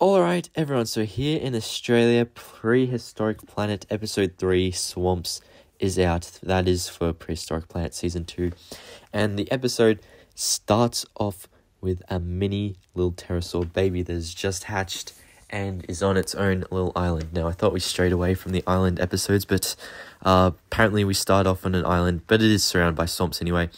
Alright, everyone, so here in Australia, Prehistoric Planet Episode 3, Swamps, is out. That is for Prehistoric Planet Season 2. And the episode starts off with a mini little pterosaur baby that has just hatched and is on its own little island. Now, I thought we strayed away from the island episodes, but apparently we start off on an island, but it is surrounded by swamps anyway.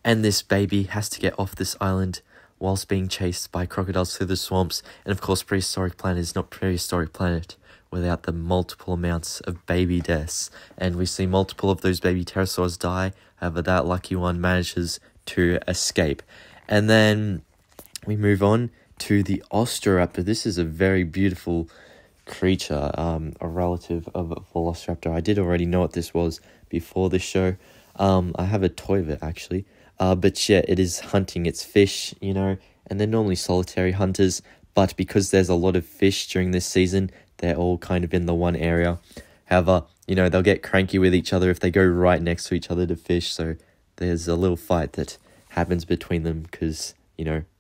And this baby has to get off this island whilst being chased by crocodiles through the swamps. And of course, Prehistoric Planet is not Prehistoric Planet without the multiple amounts of baby deaths. And we see multiple of those baby pterosaurs die. However, that lucky one manages to escape. And then we move on to the Ostroraptor. This is a very beautiful creature, a relative of a Velociraptor. I did already know what this was before the show. I have a toy of it, actually. But yeah, it is hunting its fish, and they're normally solitary hunters, but because there's a lot of fish during this season, they're all kind of in the one area. However, they'll get cranky with each other if they go right next to each other to fish, so there's a little fight that happens between them because,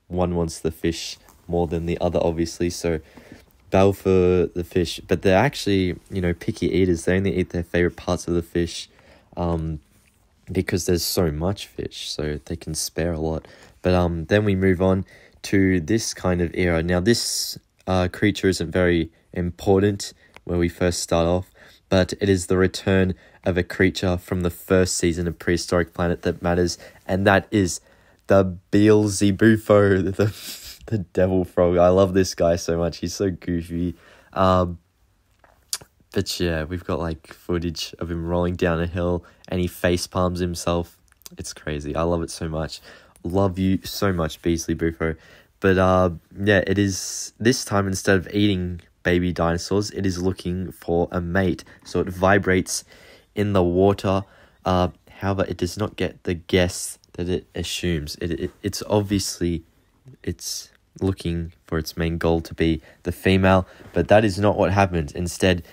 one wants the fish more than the other, obviously, so battle for the fish. But they're actually, picky eaters. They only eat their favorite parts of the fish, because there's so much fish, so they can spare a lot. But then we move on to this kind of era. Now, this creature isn't very important where we first start off, but it is the return of a creature from the first season of Prehistoric Planet that matters, and that is the Beelzebufo, the devil frog. I love this guy so much. He's so goofy. But yeah, we've got footage of him rolling down a hill and he face palms himself. It's crazy. I love it so much. Love you so much, Beelzebufo. But yeah, it is this time, instead of eating baby dinosaurs, it is looking for a mate. So it vibrates in the water. However, it does not get the guess that it assumes. It's obviously looking for its main goal to be the female, but that is not what happens. Instead,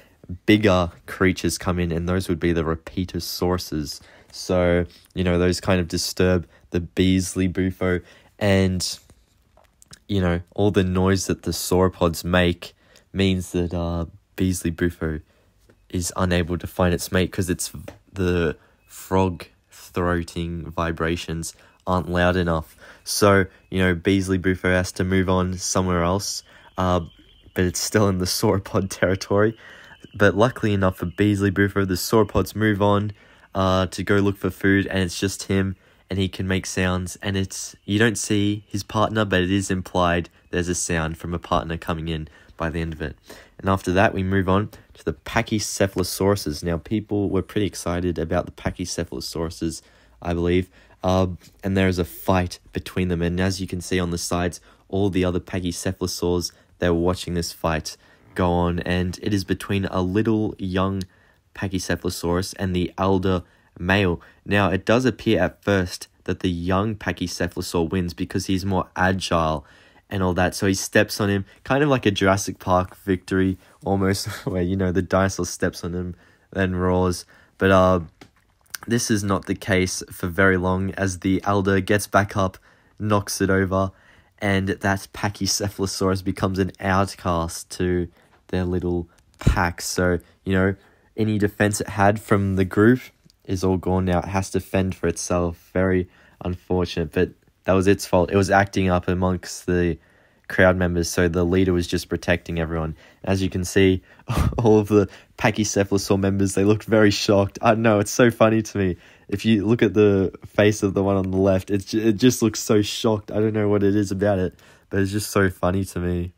bigger creatures come in, and those would be the Repeatosauruses. So, those kind of disturb the Beelzebufo, and, all the noise that the sauropods make means that Beelzebufo is unable to find its mate because it's the frog throating vibrations aren't loud enough. So, Beelzebufo has to move on somewhere else, but it's still in the sauropod territory. But luckily enough for Beelzebufo, the sauropods move on to go look for food, and it's just him, and he can make sounds, and you don't see his partner, but it is implied there's a sound from a partner coming in by the end of it. And after that, we move on to the Pachycephalosauruses. Now, people were pretty excited about the Pachycephalosauruses, I believe, and there is a fight between them, and as you can see on the sides, all the other Pachycephalosaurs, they're watching this fight go on, and it is between a little young Pachycephalosaurus and the elder male. Now, it does appear at first that the young Pachycephalosaur wins because he's more agile and all that, so he steps on him, kind of like a Jurassic Park victory, almost, where, the dinosaur steps on him, then roars. But this is not the case for very long, as the elder gets back up, knocks it over, and that Pachycephalosaurus becomes an outcast to their little pack. So, any defense it had from the group is all gone now. It has to fend for itself. Very unfortunate, but that was its fault. It was acting up amongst the crowd members, so the leader was just protecting everyone. As you can see, all of the Pachycephalosaur members, they looked very shocked. I don't know, it's so funny to me. If you look at the face of the one on the left, it just looks so shocked. I don't know what it is about it, but it's just so funny to me.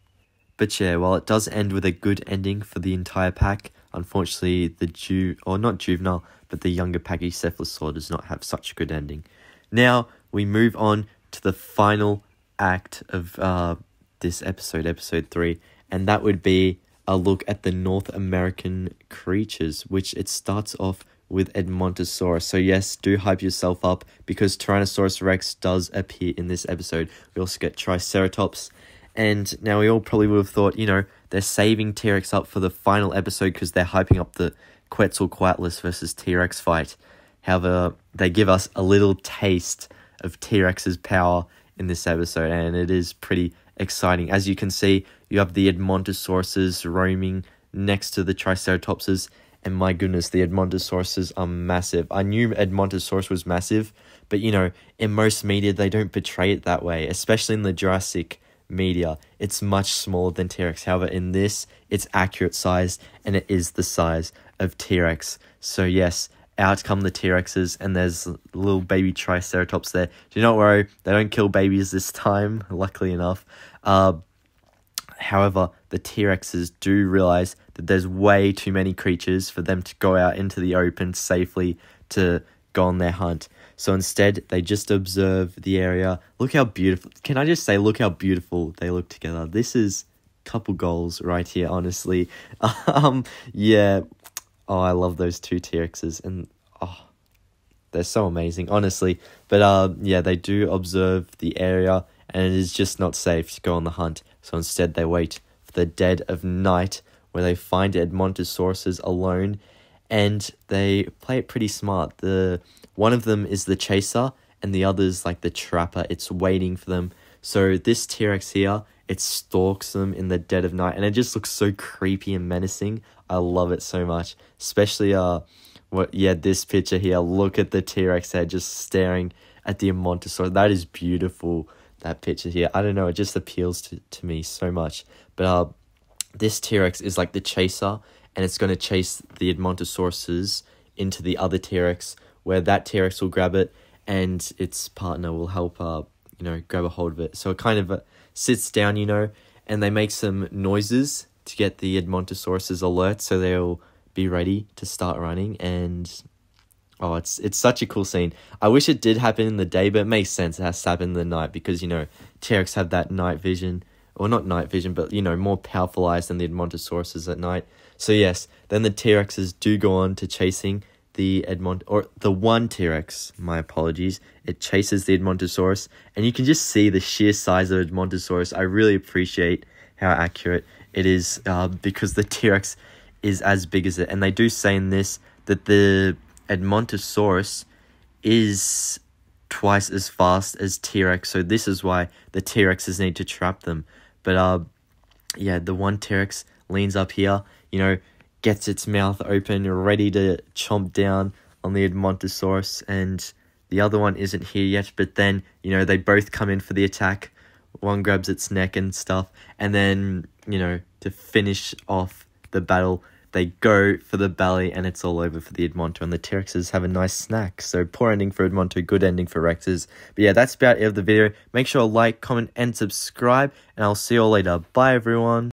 But yeah, while it does end with a good ending for the entire pack, unfortunately, the younger Pachycephalosaur does not have such a good ending. Now, we move on to the final act of this episode 3, and that would be a look at the North American creatures, which it starts off with Edmontosaurus. So yes, do hype yourself up, because Tyrannosaurus Rex does appear in this episode. We also get Triceratops. And now we all probably would have thought, they're saving T-Rex up for the final episode because they're hyping up the Quetzalcoatlus versus T-Rex fight. However, they give us a little taste of T-Rex's power in this episode, and it is pretty exciting. As you can see, you have the Edmontosauruses roaming next to the Triceratopses. And my goodness, the Edmontosauruses are massive. I knew Edmontosaurus was massive, but you know, in most media, they don't portray it that way, especially in the Jurassic media. It's much smaller than T-Rex. However, in this, it's accurate size, and it is the size of T-Rex. So yes, out come the T-Rexes, and there's little baby Triceratops there. Do not worry, they don't kill babies this time, luckily enough. However, the T-Rexes do realize that there's way too many creatures for them to go out into the open safely to go on their hunt. So instead, they just observe the area. Look how beautiful. Can I just say, look how beautiful they look together. This is couple goals right here, honestly. Yeah. Oh, I love those two T-Rexes. And, oh, they're so amazing, honestly. But, yeah, they do observe the area, and it is just not safe to go on the hunt. So instead, they wait for the dead of night, where they find Edmontosauruses alone, and they play it pretty smart. One of them is the chaser, and the other's like the trapper. It's waiting for them. So this T-Rex here, it stalks them in the dead of night, and it just looks so creepy and menacing. I love it so much, especially this picture here. Look at the T-Rex head just staring at the Edmontosaurus. That is beautiful. That picture here, I don't know, it just appeals to me so much. But this T-Rex is like the chaser, and it's going to chase the Edmontosauruses into the other T-Rex, where that T-Rex will grab it, and its partner will help grab a hold of it. So it kind of sits down, and they make some noises to get the Edmontosauruses alert, so they'll be ready to start running. And oh, it's such a cool scene. I wish it did happen in the day, but it makes sense. It has to happen in the night because, T-Rex have that night vision. Or not night vision, but, more powerful eyes than the Edmontosauruses at night. So, yes, then the T-Rexes do go on to chasing the one T-Rex, my apologies. It chases the Edmontosaurus, and you can just see the sheer size of Edmontosaurus. I really appreciate how accurate it is because the T-Rex is as big as it. And they do say in this that the Edmontosaurus is twice as fast as T-Rex, so this is why the T-Rexes need to trap them. But yeah, the one T-Rex leans up here, gets its mouth open, ready to chomp down on the Edmontosaurus, and the other one isn't here yet, but then, they both come in for the attack. One grabs its neck and stuff, and then, to finish off the battle, they go for the belly, and it's all over for the Edmonto, and the T-Rexes have a nice snack. So poor ending for Edmonto, good ending for Rexes. But yeah, that's about it of the video. Make sure to like, comment, and subscribe, and I'll see you all later. Bye, everyone.